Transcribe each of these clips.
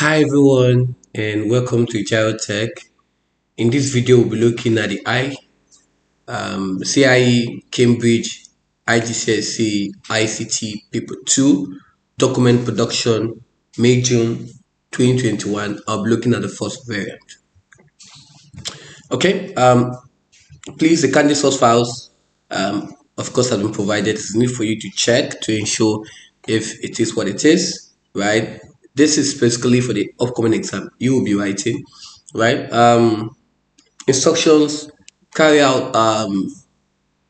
Hi everyone and welcome to Ajiro Tech. In this video we'll be looking at the CIE Cambridge IGCSE ICT Paper 2 Document Production May June 2021. I'll be looking at the first variant. Okay, please, the candidate source files of course have been provided. It's need for you to check to ensure if it is what it is, right? This is basically for the upcoming exam you will be writing, right? Instructions: carry out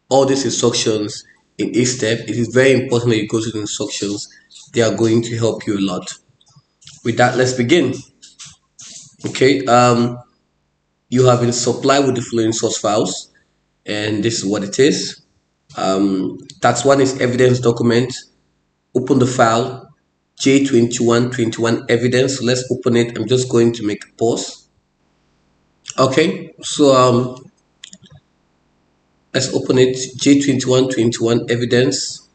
all these instructions in each step. It is very important that you go through the instructions. They are going to help you a lot. With that, let's begin. Okay, you have been supplied with the following source files, and this is what it is. Tax 1 is evidence document. Open the file J2121 Evidence. So let's open it. I'm just going to make a pause. Okay, so let's open it. J2121 Evidence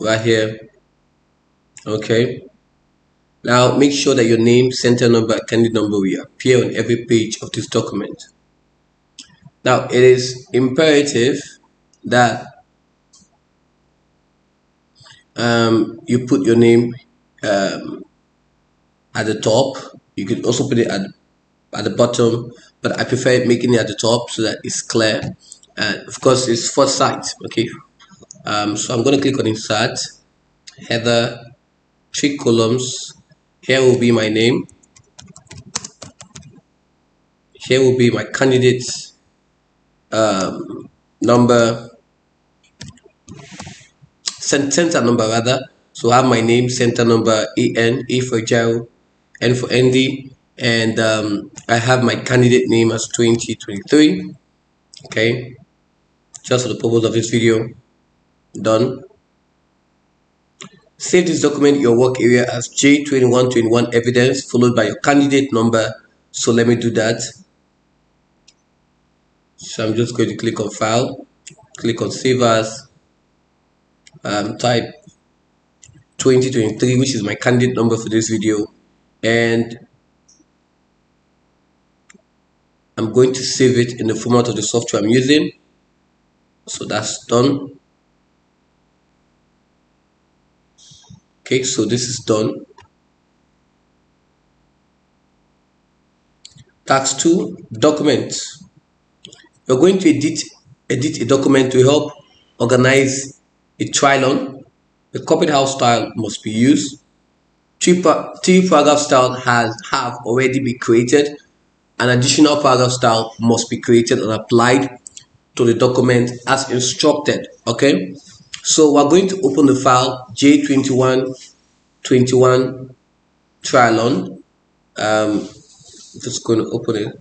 right here. Okay, now make sure that your name, center number, candidate number will appear on every page of this document. Now it is imperative that you put your name at the top. You could also put it at the bottom, but I prefer making it at the top so that it's clear. And of course, it's first sight. Okay, so I'm going to click on insert, header, 3 columns. Here will be my name. Here will be my candidate number, center number rather. So I have my name, center number, A for Ajiro, N for Andy, and I have my candidate name as 2023. Okay, just for the purpose of this video. Done. Save this document in your work area as J2121 Evidence followed by your candidate number. So let me do that. So I'm just going to click on File, click on Save As, type 2023, which is my candidate number for this video, and I'm going to save it in the format of the software I'm using. So that's done. Okay, so this is done. Task 2, documents. You're going to edit a document to help organize a trilon. The copied house style must be used. Three paragraph style have already been created. An additional paragraph style must be created and applied to the document as instructed. Okay, so we're going to open the file J2121 trilon. Just going to open it.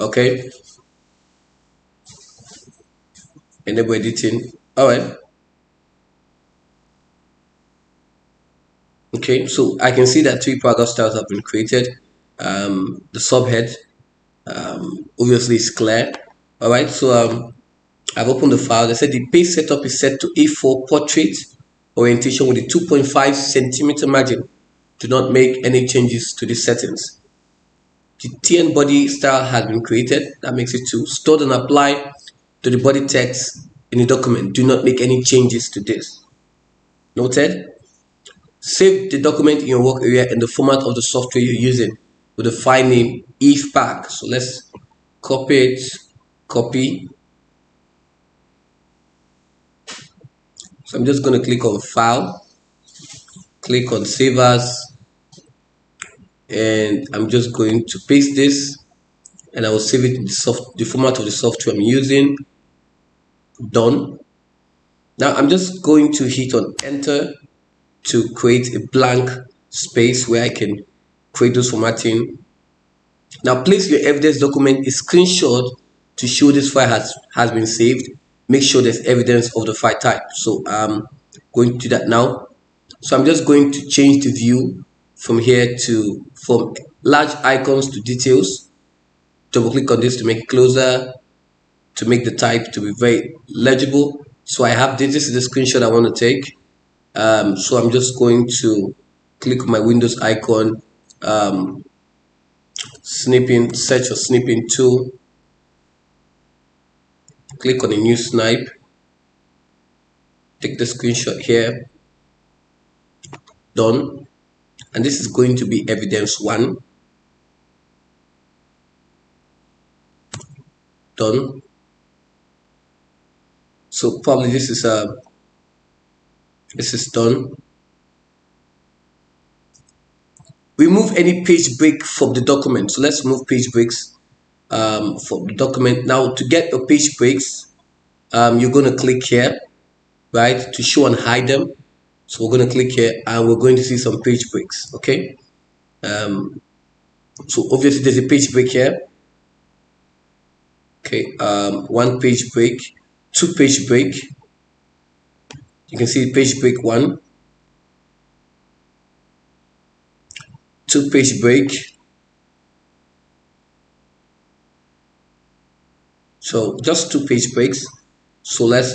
Okay, enable editing. All right. Okay, so I can see that 3 paragraph styles have been created. The subhead obviously is clear. All right, so I've opened the file. They said the page setup is set to A4 portrait orientation with a 2.5 centimeter margin. Do not make any changes to the settings. The TN body style has been created. That makes it 2. Stored and apply to the body text in the document. Do not make any changes to this. Noted. Save the document in your work area in the format of the software you're using with the file name ifpack. So let's copy it. Copy. So I'm just going to click on File, click on Save As, and I'm just going to paste this, and I will save it in the format of the software I'm using. Done. Now I'm just going to hit on Enter to create a blank space where I can create those formatting. Now place your evidence document a screenshot to show this file has been saved. Make sure there's evidence of the file type. So I'm going to do that now. So I'm just going to change the view from here from large icons to details. Double click on this to make it closer, to make the type to be very legible. So I have this is the screenshot I want to take. So I'm just going to click on my Windows icon, snipping, search or snipping tool, click on a new snipe, take the screenshot here, done. And this is going to be evidence 1, done. So probably this is done. Remove any page break from the document. So let's remove page breaks from the document. Now to get your page breaks, you're going to click here, right, to show and hide them. So we're going to click here and we're going to see some page breaks. Okay, so obviously there's a page break here. Okay, 1 page break, 2 page break. You can see page break 1, 2 page break. So just 2 page breaks. So let's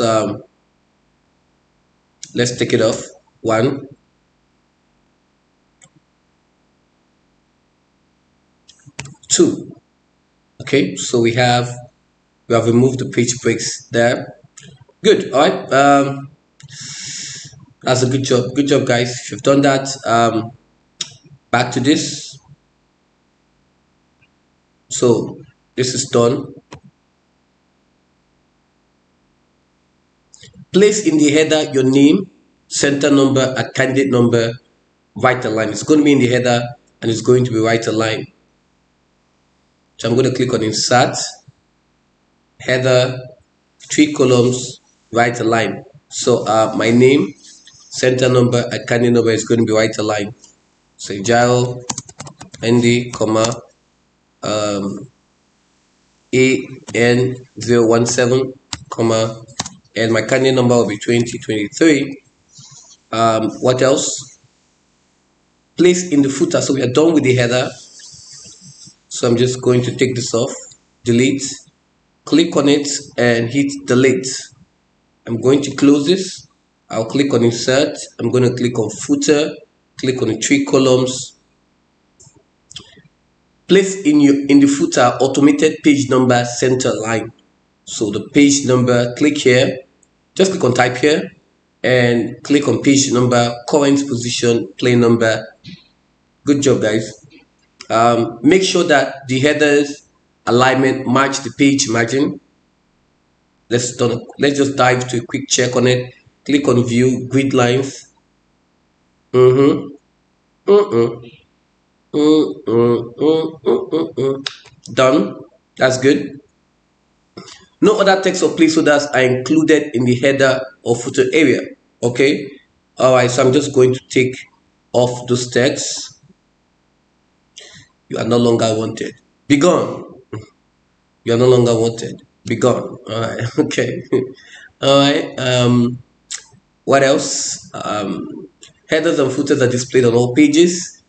take it off. 1, 2. Okay, so we have removed the page breaks there. Good. All right. That's a good job. Good job, guys. If you've done that, back to this. So this is done. Place in the header your name, center number, and candidate number, right align. It's going to be in the header and it's going to be right align. So I'm going to click on insert, header, 3 columns, right align. So my name, center number, and candidate number is going to be right align. So Ajiro ND, comma, AN017, comma, and my candidate number will be 2023. What else? Place in the footer. So we are done with the header. So I'm just going to take this off, delete, click on it and hit delete. I'm going to close this. I'll click on insert. I'm going to click on footer, click on the 3 columns. Place in the footer automated page number center line. So the page number, click here, just click on type here and click on page number, current position, plain number. Good job, guys. Make sure that the headers alignment match the page margin. Let's just dive to a quick check on it. Click on view grid lines. Done. That's good. No other text or placeholders are included in the header or footer area. Okay. All right. So I'm just going to take off those texts. You are no longer wanted. Be gone. You are no longer wanted. Be gone. All right. Okay. All right. What else? Headers and footers are displayed on all pages.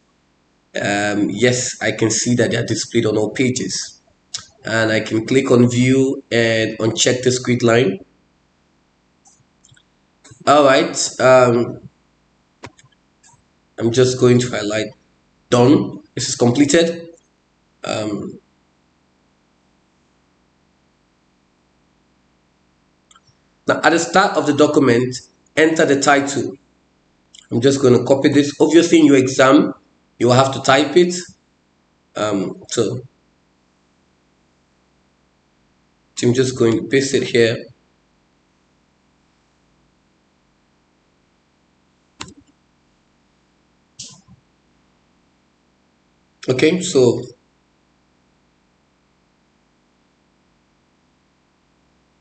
Yes, I can see that they are displayed on all pages. And I can click on view and uncheck this grid line. All right. I'm just going to highlight done. This is completed. Now at the start of the document, enter the title. I'm just going to copy this. Obviously in your exam, you will have to type it. So I'm just going to paste it here. Okay, so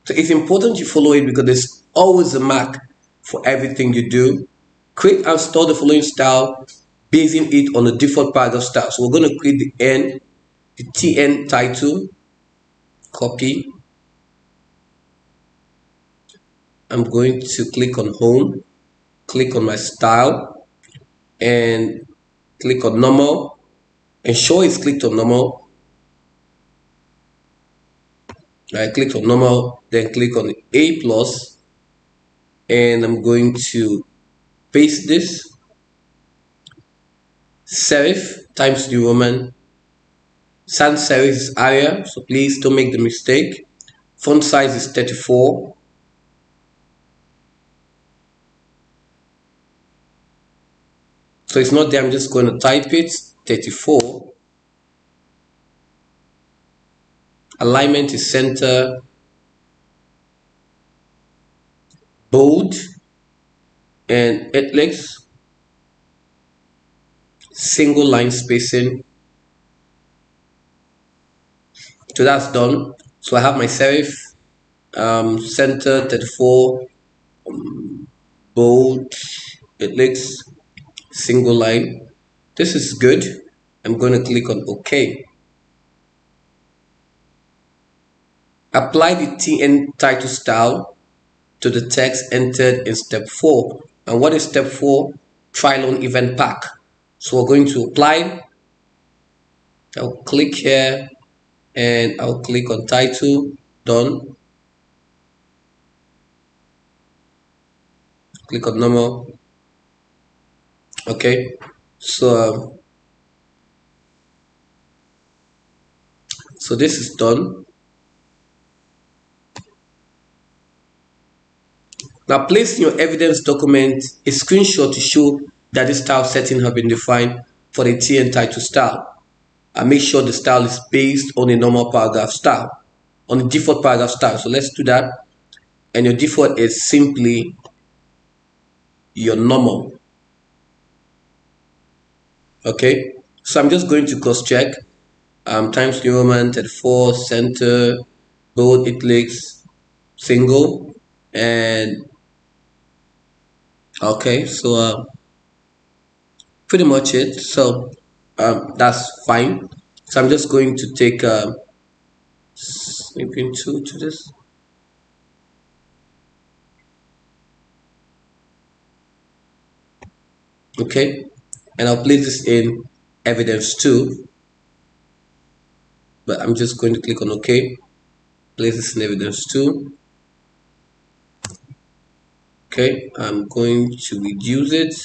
it's important you follow it because there's always a mark for everything you do. Create and store the following style, basing it on the default paragraph style. So we're going to create the N, the TN title, copy. I'm going to click on home, click on my style, and click on normal. Ensure it's clicked on normal. I click on normal, then click on A plus, and I'm going to paste this. serif times New Roman. Sans serif is Arial, so please don't make the mistake. Font size is 34. So it's not there, I'm just going to type it, 34. Alignment is center, bold, and italics. Single line spacing. So that's done. So I have my serif, center, 34, bold, italics, single line. This is good. I'm going to click on OK. Apply the TN title style to the text entered in step 4. And what is step 4? Trilon event pack. So we're going to apply. I'll click here and I'll click on title. Done. Click on normal. Okay. So this is done. Now place in your evidence document a screenshot to show that the style setting have been defined for the TN title style. And make sure the style is based on a normal paragraph style, on the default paragraph style. So let's do that. And your default is simply your normal. Okay. So I'm just going to cross check. Times New Roman, 34, center, bold, italics, single, and okay, so pretty much it. So that's fine. So I'm just going to take snipping 2 to this. Okay, and I'll place this in evidence 2. But I'm just going to click on OK. Place this in evidence 2. Okay, I'm going to reduce it.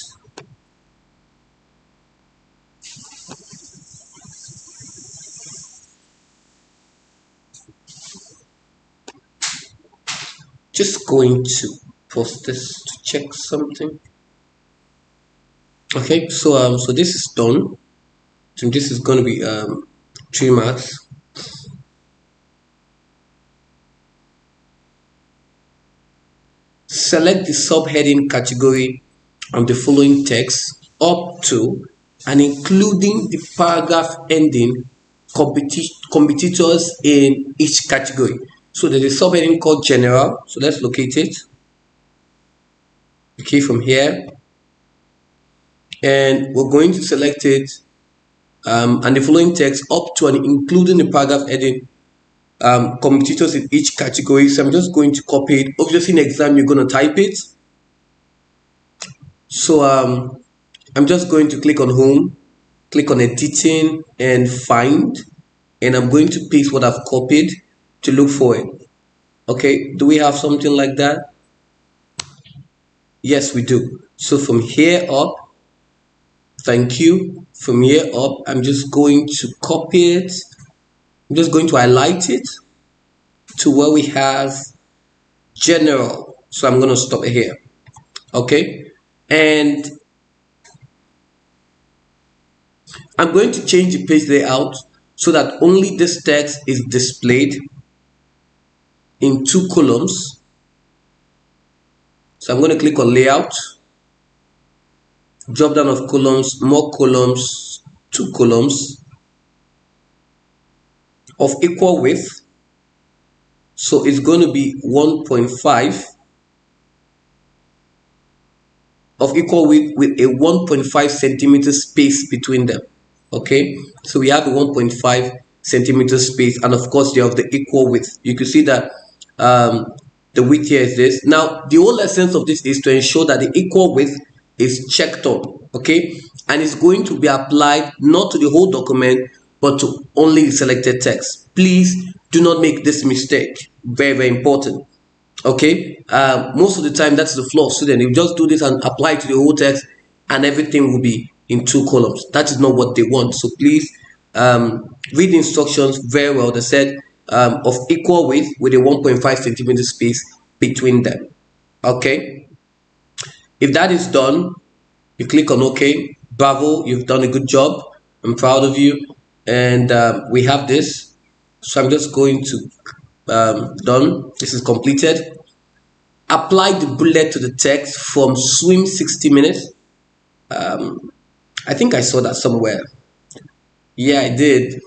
Just going to post this to check something. Okay, so this is done. So this is going to be 3 marks. Select the subheading category of the following text up to and including the paragraph ending competitors in each category. So there's a subheading called general. So let's locate it. Okay, from here. And we're going to select it and the following text up to and including the paragraph ending competitors in each category. So I'm just going to copy it. Obviously in exam you're going to type it. So I'm just going to click on home, click on editing and find, and I'm going to paste what I've copied to look for it. Okay, do we have something like that? Yes, we do. So from here up, thank you, from here up I'm just going to copy it. I'm just going to highlight it to where we have general. So I'm going to stop it here. Okay, and I'm going to change the page layout so that only this text is displayed in 2 columns. So I'm going to click on layout, drop down of columns, more columns, 2 columns of equal width. So it's going to be 1.5 of equal width with a 1.5 centimeter space between them. Okay, so we have a 1.5 centimeter space, and of course you have the equal width. You can see that the width here is this. Now the whole essence of this is to ensure that the equal width is checked on. Okay, and it's going to be applied not to the whole document but to only the selected text. Please do not make this mistake. Very, very important. Okay, most of the time that's the flaw of student. You just do this and apply it to the whole text and everything will be in 2 columns. That is not what they want. So please read the instructions very well. They said of equal width with a 1.5 centimeter space between them. Okay. If that is done, you click on OK. Bravo, you've done a good job. I'm proud of you. And we have this. So I'm just going to done. This is completed. Apply the bullet to the text from swim 60 minutes. I think I saw that somewhere. Yeah, I did.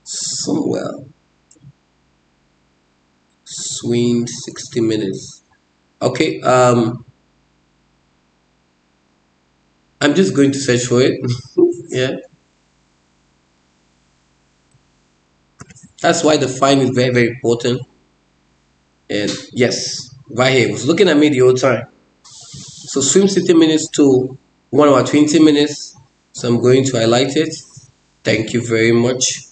Somewhere. Swim 60 minutes. Okay. I'm just going to search for it. Yeah. That's why the fine is very, very important. And yes, right here. It was looking at me the whole time. So swim 60 minutes to 1 hour 20 minutes. So I'm going to highlight it. Thank you very much.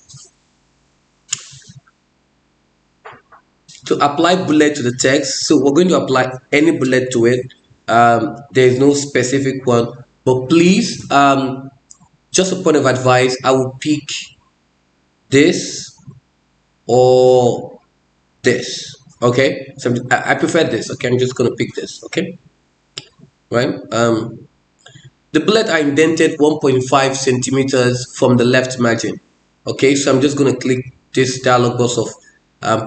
To apply bullet to the text, so we're going to apply any bullet to it. There is no specific one, but please, just a point of advice, I will pick this or this. Okay, so I prefer this. Okay, I'm just gonna pick this. Okay, right. The bullet are indented 1.5 centimeters from the left margin. Okay, so I'm just gonna click this dialog box of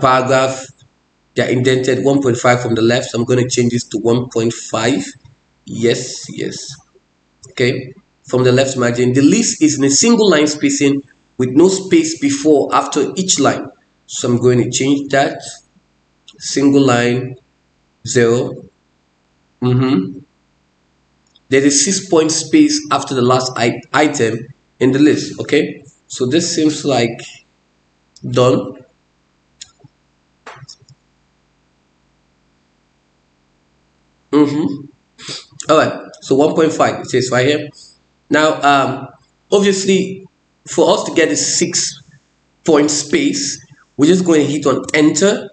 paragraph. They're indented 1.5 from the left. So I'm going to change this to 1.5. Yes. Okay, from the left margin. The list is in a single line spacing with no space before after each line. So I'm going to change that. Single line 0. There's a 6-point space after the last item in the list. Okay, so this seems like done. All right, so 1.5 it says right here. Now obviously for us to get a 6-point space, we're just going to hit on enter.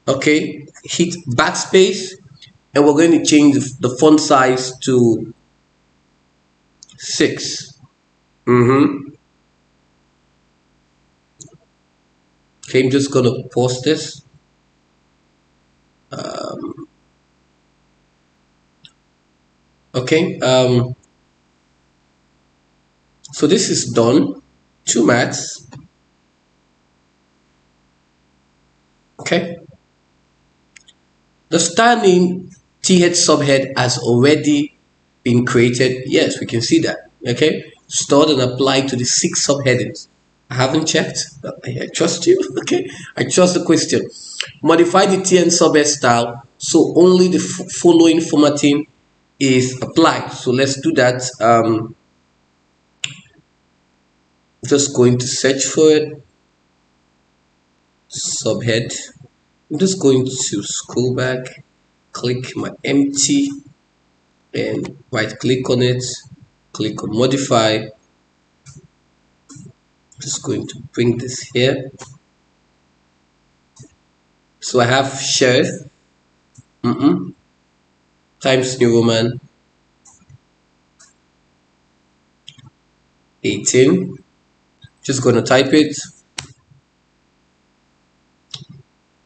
Okay, hit backspace, and we're going to change the font size to 6. Okay, I'm just gonna pause this. Okay, so this is done. 2 maths. Okay, the style name TH subhead has already been created. Yes, we can see that. Okay, stored and applied to the 6 subheadings. I haven't checked, but I trust you. Okay, I trust the question. Modify the TN subhead style so only the following formatting is applied. So let's do that. Just going to search for it. Subhead. I'm just going to scroll back, click my empty, and right click on it, click on modify. Just going to bring this here. So I have sheriff times New Roman 18. Just going to type it.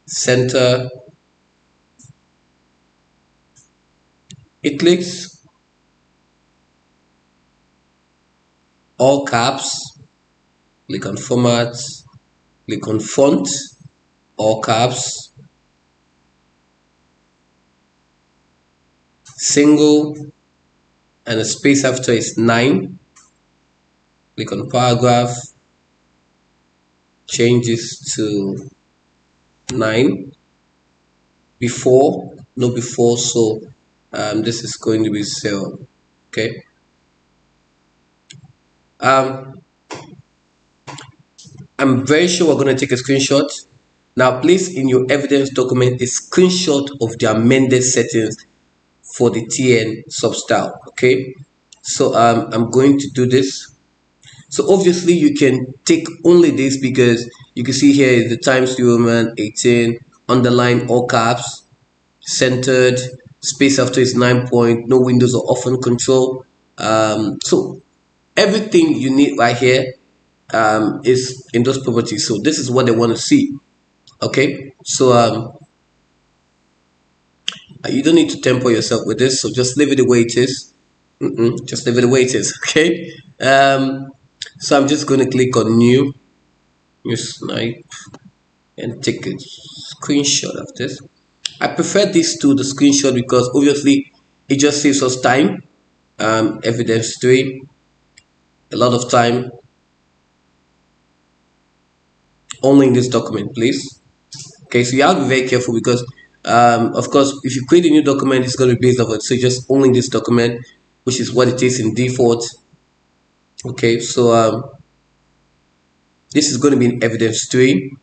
Center. It clicks. All caps. Click on format. Click on font. All caps. Single. And the space after is 9. Click on paragraph. Change this to 9. Before, no before, so this is going to be 0. Okay. I'm very sure we're going to take a screenshot. Now place in your evidence document a screenshot of the amended settings for the TN substyle. Okay, so I'm going to do this. So obviously you can take only this because you can see here is the times New Roman 18, underline all caps, centered, space after is 9 point, no windows or often control. So everything you need right here is in those properties. So this is what they want to see. Okay, so you don't need to temper yourself with this, so just leave it the way it is. Just leave it the way it is. Okay, so I'm just going to click on new snipe and take a screenshot of this. I prefer this to the screenshot because obviously it just saves us time. Evidence 3, a lot of time. Only in this document, please. Okay, so you have to be very careful because of course if you create a new document, it's going to be based off it. So just only in this document, which is what it is in default. Okay, so this is going to be in evidence 3.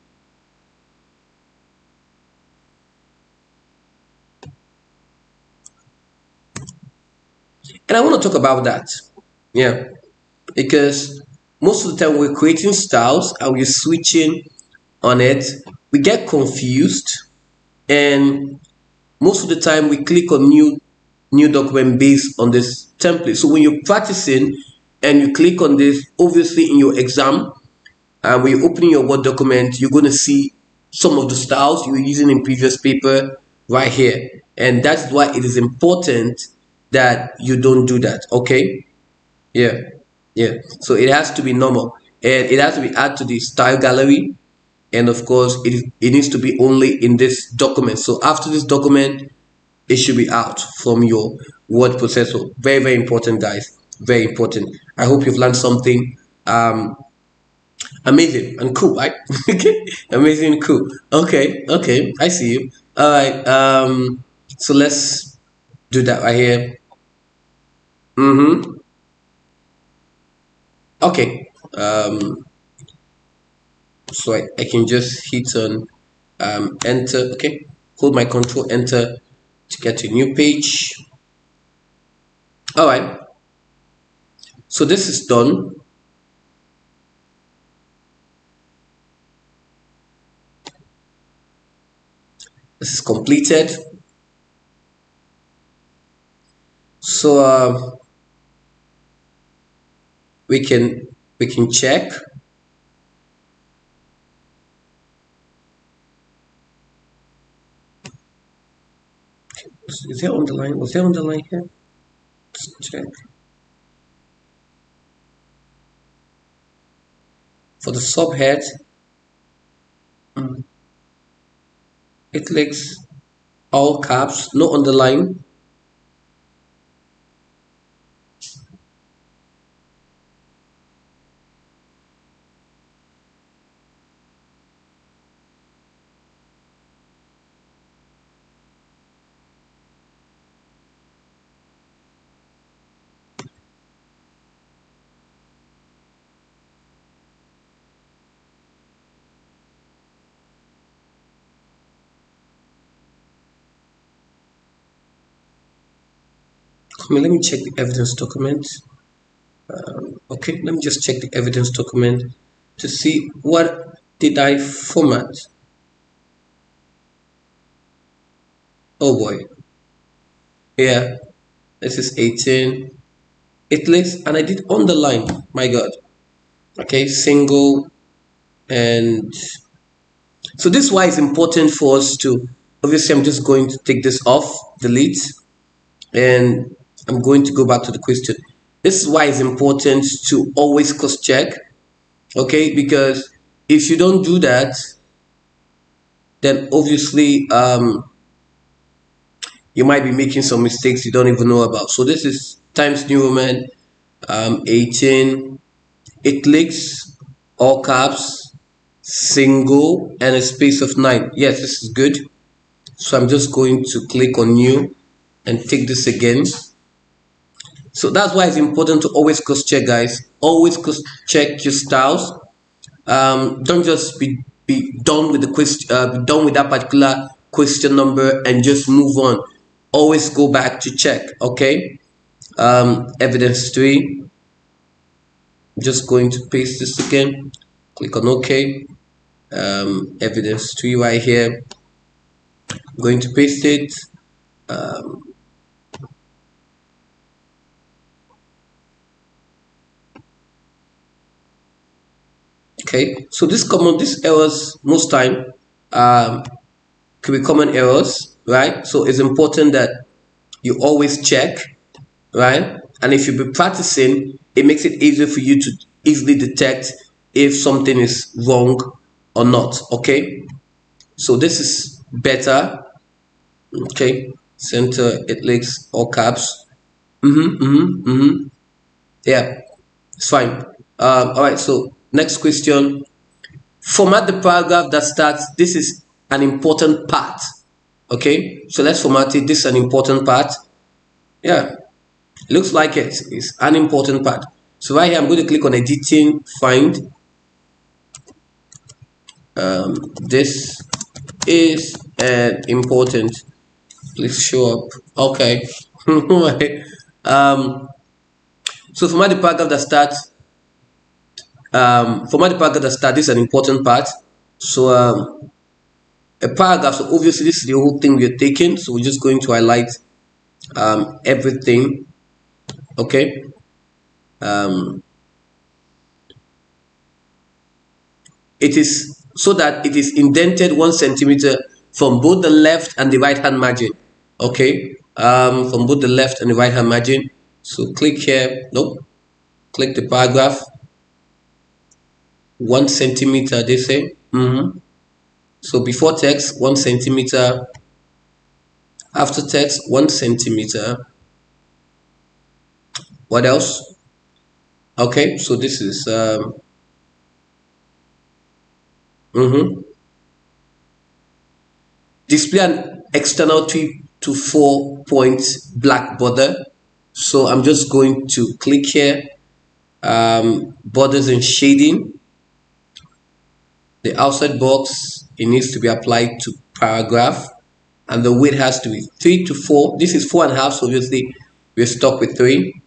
And I want to talk about that. Yeah, because most of the time we're creating styles and we're switching on it, we get confused, and most of the time we click on new document based on this template. So when you're practicing and you click on this, obviously in your exam, when you're opening your Word document, you're going to see some of the styles you were using in previous paper right here. And that's why it is important that you don't do that. Okay, yeah, yeah. So it has to be normal, and it has to be added to the style gallery, and of course it needs to be only in this document. So after this document, it should be out from your word processor. Very, very important, guys. Very important. I hope you've learned something amazing and cool, right? Okay, amazing and cool. Okay, okay, I see you. All right. So let's do that right here. Okay. So I can just hit on enter. Okay, hold my control enter to get to a new page. All right, so this is done. This is completed. So we can check. Is there underline? Was there underline here? Let's check. For the subhead, it likes all caps, no underline. Let me check the evidence document. Okay, let me just check the evidence document to see what did I format. Oh boy, yeah, this is 18. It lists, and I did underline. My God. Okay, single, and so this is why it's important for us to. Obviously, I'm just going to take this off, delete, and I'm going to go back to the question. This is why it's important to always cross check. Okay, because if you don't do that, then obviously you might be making some mistakes you don't even know about. So this is Times New Roman 18. It clicks all caps, single, and a space of 9. Yes, this is good. So I'm just going to click on new and take this again. So that's why it's important to always cross check, guys. Always cross check your styles. Don't just be done with the question, be done with that particular question number and just move on. Always go back to check. Okay. Evidence 3. I'm just going to paste this again. Click on OK. Evidence 3 right here. I'm going to paste it. Okay, so these errors most time could be common errors, right? So it's important that you always check, right? And if you be practicing, it makes it easier for you to easily detect if something is wrong or not. Okay, so this is better. Okay, center italics all caps. Yeah, it's fine. All right, so next question. Format the paragraph that starts, this is an important part. Okay, so let's format it. This is an important part. Yeah, looks like it's an important part. So right here, I'm going to click on editing, find. This is an important. Please show up. Okay. um, so format the paragraph that starts. Format the paragraph that starts. This is an important part. So a paragraph. So obviously, this is the whole thing we're taking. So we're just going to highlight everything. Okay. Um, it is so that it is indented 1 centimeter from both the left and the right hand margin. Okay, from both the left and the right hand margin. So click here. Nope. Click the paragraph. 1 centimeter. They say. So before text 1 centimeter. After text 1 centimeter. What else? Okay. So this is display an external 3 to 4 point black border. So I'm just going to click here, borders and shading. The outside box, it needs to be applied to paragraph, and the width has to be 3 to 4. This is 4.5, so obviously we're stuck with 3.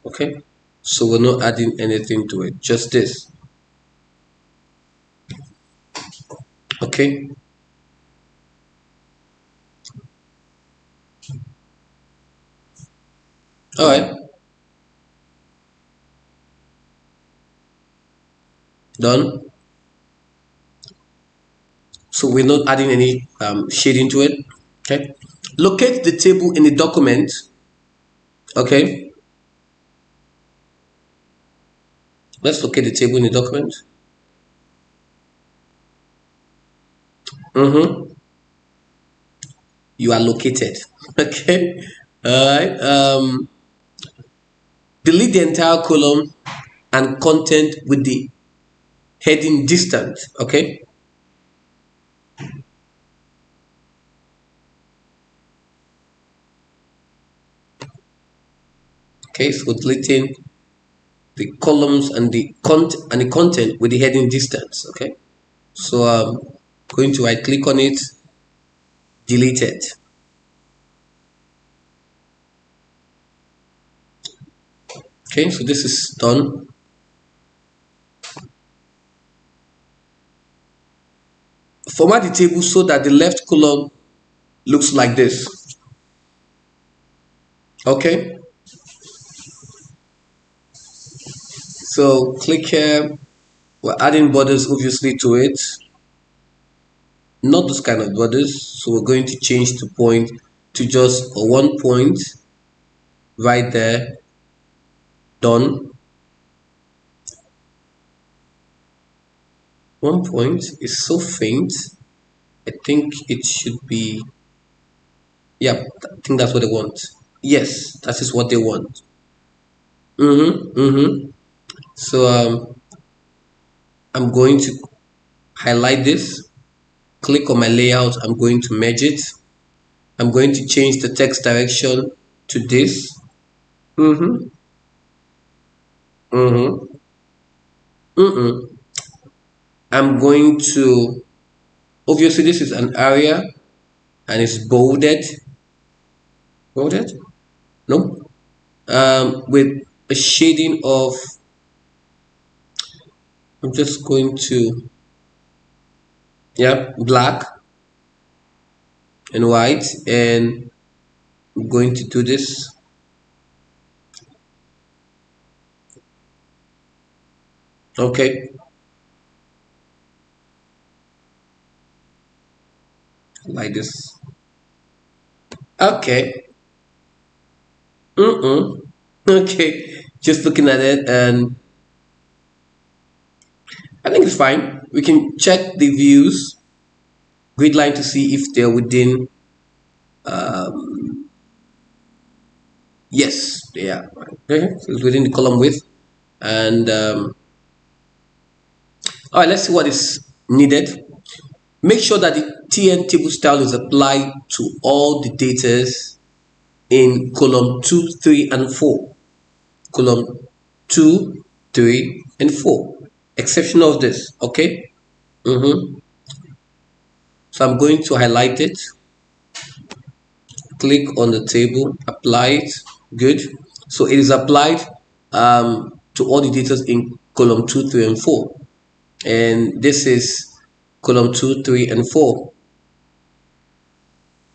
Okay, so we're not adding anything to it, just this. Okay, all right, done. So we're not adding any shading to it. Okay, locate the table in the document. Okay, let's locate the table in the document. You are located. Okay, all right. Delete the entire column and content with the heading distant. Okay, okay, so deleting the columns and the content with the heading distance. Okay, so I'm going to right click on it, delete it. Okay, so this is done. Format the table so that the left column looks like this. Okay, so click here. We're adding borders obviously to it, not those kind of borders. So we're going to change the point to just a 1 point right there. Done. 1 point is so faint. I think it should be, yeah, I think that's what they want. Yes, that is what they want. So I'm going to highlight this, click on my layout. I'm going to merge it. I'm going to change the text direction to this. I'm going to, obviously this is an area and it's bolded. Bolded? No. With a shading of, I'm just going to Yeah, black and white, and I'm going to do this. Okay, like this. Okay. Okay, just looking at it, and I think it's fine. We can check the views grid line to see if they're within. Yes, they are. Okay, so it's within the column width, and all right. Let's see what is needed. Make sure that the TN table style is applied to all the data in column 2, 3, and 4. Column 2, 3, and 4. Exception of this, okay? So I'm going to highlight it, click on the table, apply it, good. So it is applied to all the data in column 2, 3, and 4. And this is column 2, 3, and 4.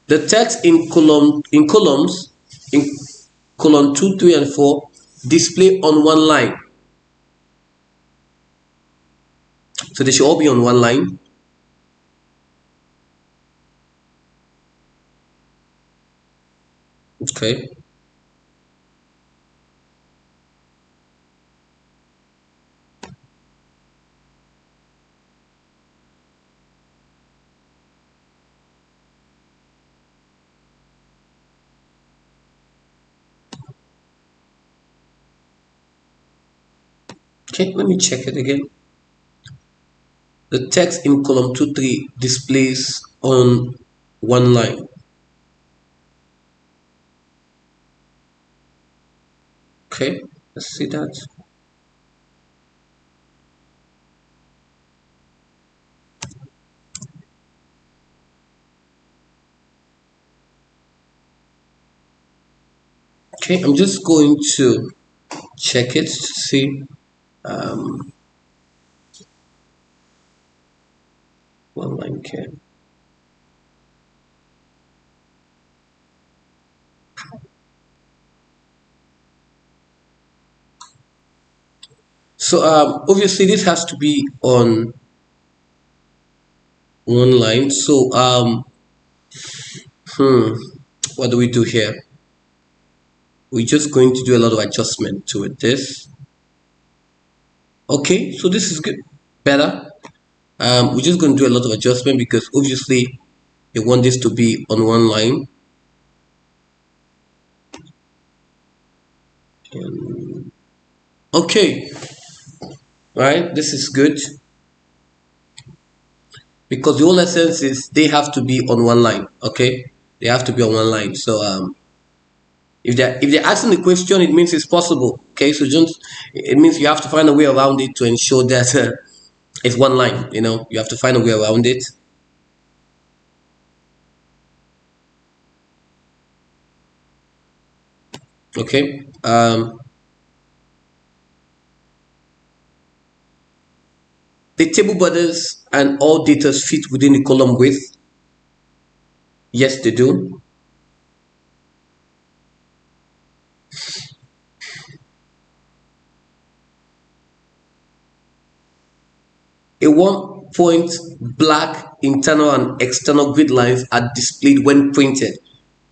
The text in columns in column 2, 3, and 4 display on one line. So they should all be on one line. Okay. Okay, let me check it again. The text in column 2, 3 displays on one line. Okay, let's see that. Okay, I'm just going to check it to see one line can. So obviously this has to be on one line. So what do we do here? We're just going to do a lot of adjustment to it. This. Okay, so this is good, better. We're just going to do a lot of adjustment because obviously you want this to be on one line. Okay, right, this is good because the whole essence is they have to be on one line. Okay, they have to be on one line. So if they're asking the question, it means it's possible. Okay, so just it means you have to find a way around it to ensure that it's one line. You know, you have to find a way around it. Okay. The table borders and all data fit within the column width. Yes, they do. A 1 point black internal and external grid lines are displayed when printed.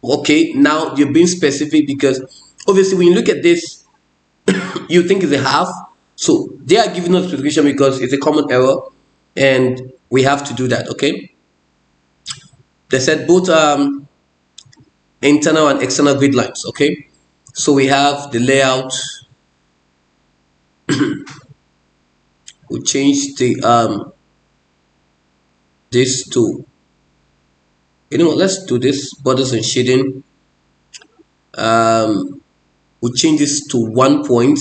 Okay, now you're being specific because obviously when you look at this, you think it's a half. So they are giving us specification because it's a common error and we have to do that. Okay, they said both internal and external grid lines. Okay, so we have the layout. We change the this to, you know what, let's do this borders and shading. We change this to 1 point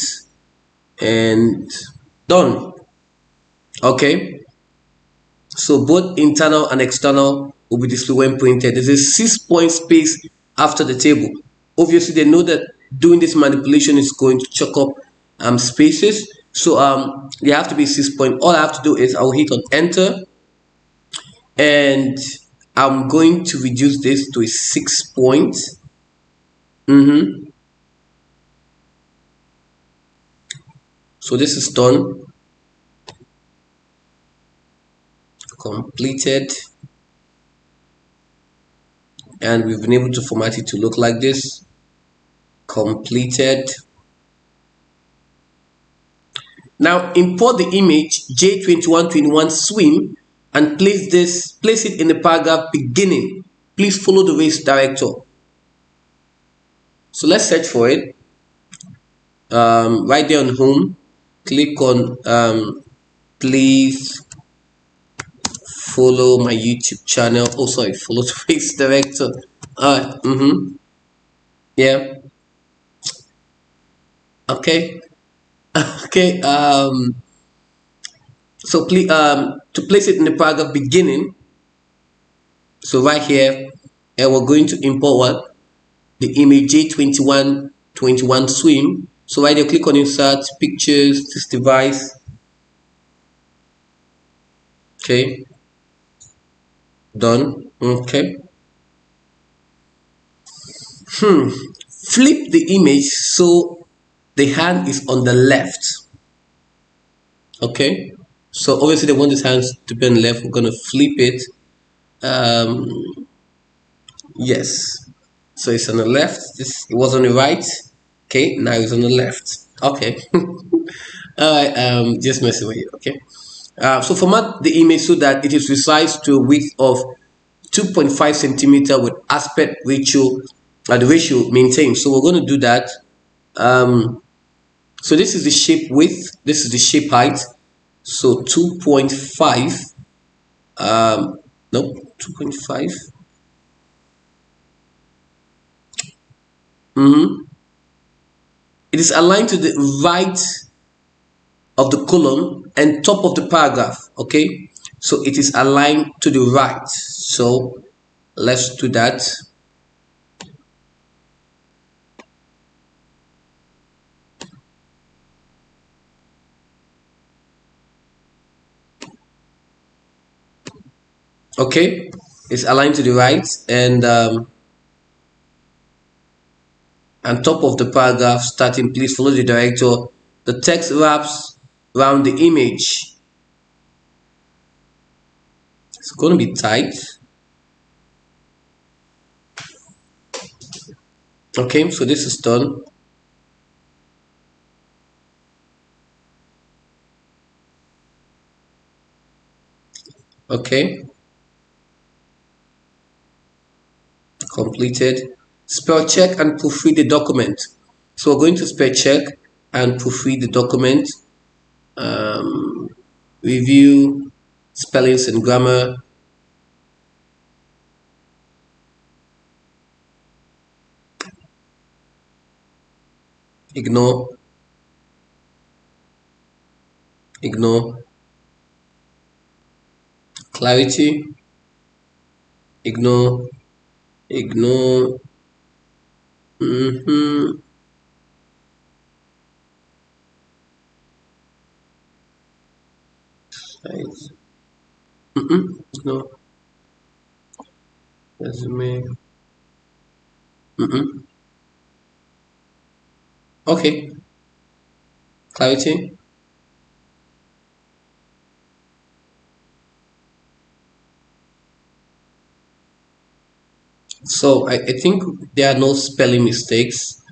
and done. Okay, so both internal and external will be displayed when printed. There's a 6 point space after the table. Obviously they know that doing this manipulation is going to chuck up spaces, so they have to be 6 point. All I have to do is I'll hit on enter and I'm going to reduce this to a 6 point. So this is done, completed, and we've been able to format it to look like this. Completed. Now import the image J2121 swim and place it in the paragraph beginning. Please follow the race director. So let's search for it. Right there on home, click on please follow my YouTube channel. Oh, sorry, follow the race director. Yeah. Okay. Okay. So please to place it in the paragraph beginning. So right here, and we're going to import what? The image J2121 swim. So right there, click on insert pictures, this device. Okay. Done. Okay. Flip the image so the hand is on the left. Okay. So obviously they want this hand to be on the left. We're gonna flip it. Yes. So it's on the left. It was on the right. Okay, now it's on the left. Okay. Alright, just messing with you. Okay. So format the image so that it is resized to a width of 2.5 centimeter with aspect ratio, the ratio maintained. So we're going to do that. So this is the shape width, this is the shape height. So 2.5, nope, 2.5. It is aligned to the right of the column and top of the paragraph. Okay, so it is aligned to the right. So let's do that. Okay, it's aligned to the right, and top of the paragraph starting, please follow the director. The text wraps around the image. It's going to be tight. Okay, so this is done. Okay, completed. Spell check and proofread the document. So we're going to spell check and proofread the document. Review spellings and grammar. Ignore. Clarity. Ignore. Size. Ignore. Resume. Okay. Clarity. So I think there are no spelling mistakes.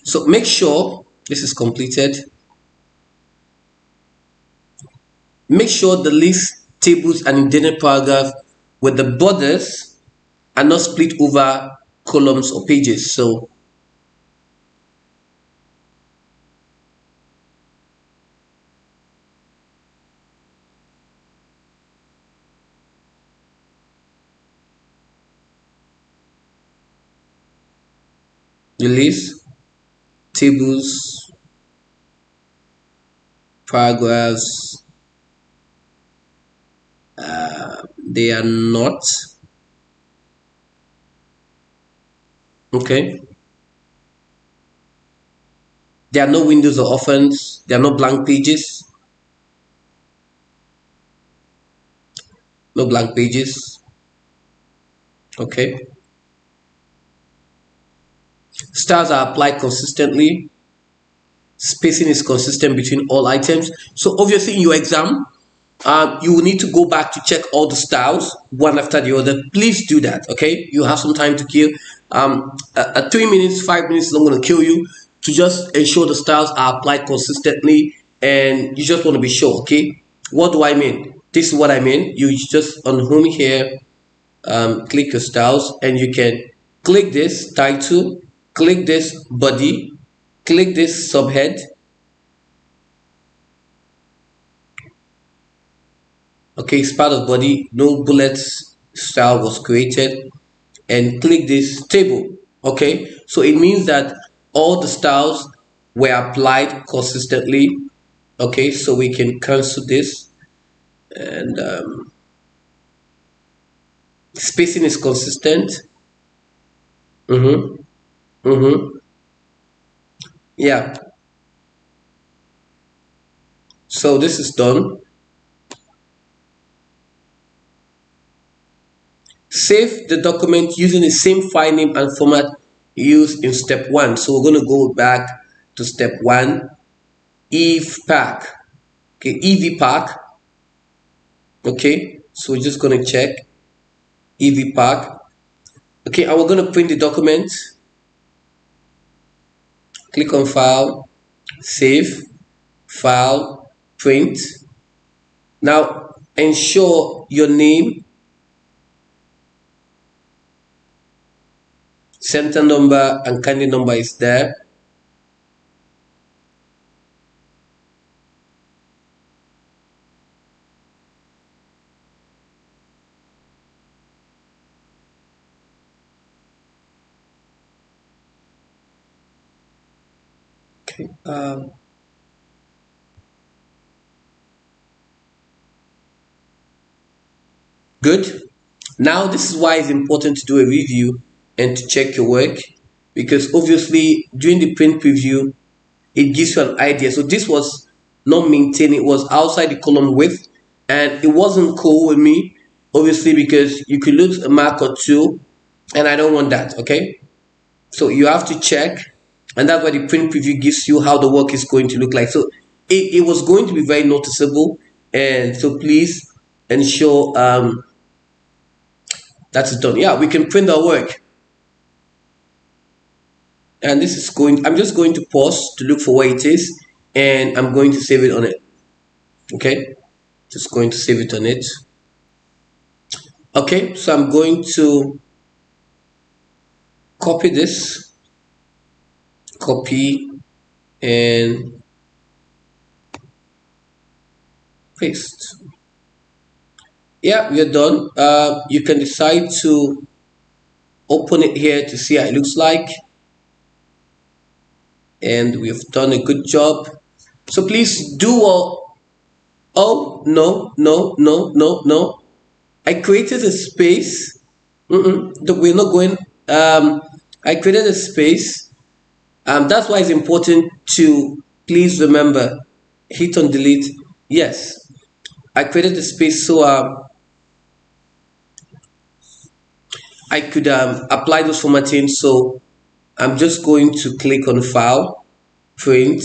So make sure this is completed. Make sure the list, tables, and indented paragraph with the borders are not split over columns or pages. So the list, tables, paragraphs, they are not. Okay. There are no windows or orphans. There are no blank pages. No blank pages. Okay. Stars are applied consistently. Spacing is consistent between all items. So obviously in your exam, you will need to go back to check all the styles one after the other. Please do that. Okay, you have some time to kill. 3 minutes, 5 minutes is not going to kill you, to just ensure the styles are applied consistently, and you just want to be sure. Okay, what do I mean? This is what I mean. You just on home here, click your styles, and you can click this title, click this body, click this subhead. Okay, it's part of body. No bullets style was created, and click this table. Okay, so it means that all the styles were applied consistently. Okay, so we can cancel this, and spacing is consistent. Yeah, so this is done. Save the document using the same file name and format used in step 1. So we're going to go back to step 1, EV pack. Okay, EV pack. Okay, so we're just going to check EV pack. Okay, and we're going to print the document. Click on file, save, file, print. Now ensure your name, center number, and candidate number is there. Okay. Good. Now this is why it's important to do a review and to check your work, because obviously during the print preview it gives you an idea. So this was not maintained, it was outside the column width, and it wasn't cool with me, obviously, because you could lose a mark or two, and I don't want that. Okay, so you have to check, and that's why the print preview gives you how the work is going to look like. So it was going to be very noticeable, and so please ensure that's done. Yeah, we can print our work. And this is going, I'm just going to pause to look for where it is, and I'm going to save it on it. Okay, just going to save it on it. Okay, so I'm going to copy this, copy, and paste. Yeah, we are done. You can decide to open it here to see how it looks like, and we've done a good job. So please do all. Oh no, I created a space. We're not going. I created a space. That's why it's important to please remember, hit on delete. Yes, I created a space so I could apply those formatting. So I'm just going to click on file, print,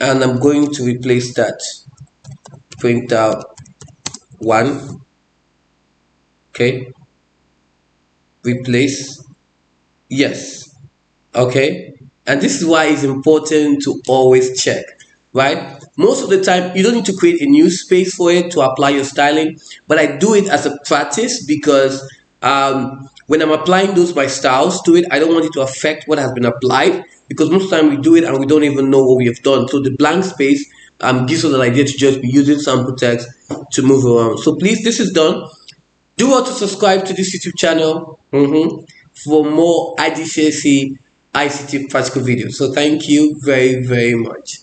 and I'm going to replace that. Print out 1. Okay, replace. Yes. Okay, and this is why it's important to always check, right? Most of the time you don't need to create a new space for it to apply your styling, but I do it as a practice, because when I'm applying those my styles to it, I don't want it to affect what has been applied, because most of the time we do it and we don't even know what we have done. So the blank space gives us an idea to just be using sample text to move around. So please, this is done. Do want to subscribe to this YouTube channel for more IGCSE ICT practical videos. So thank you very, very much.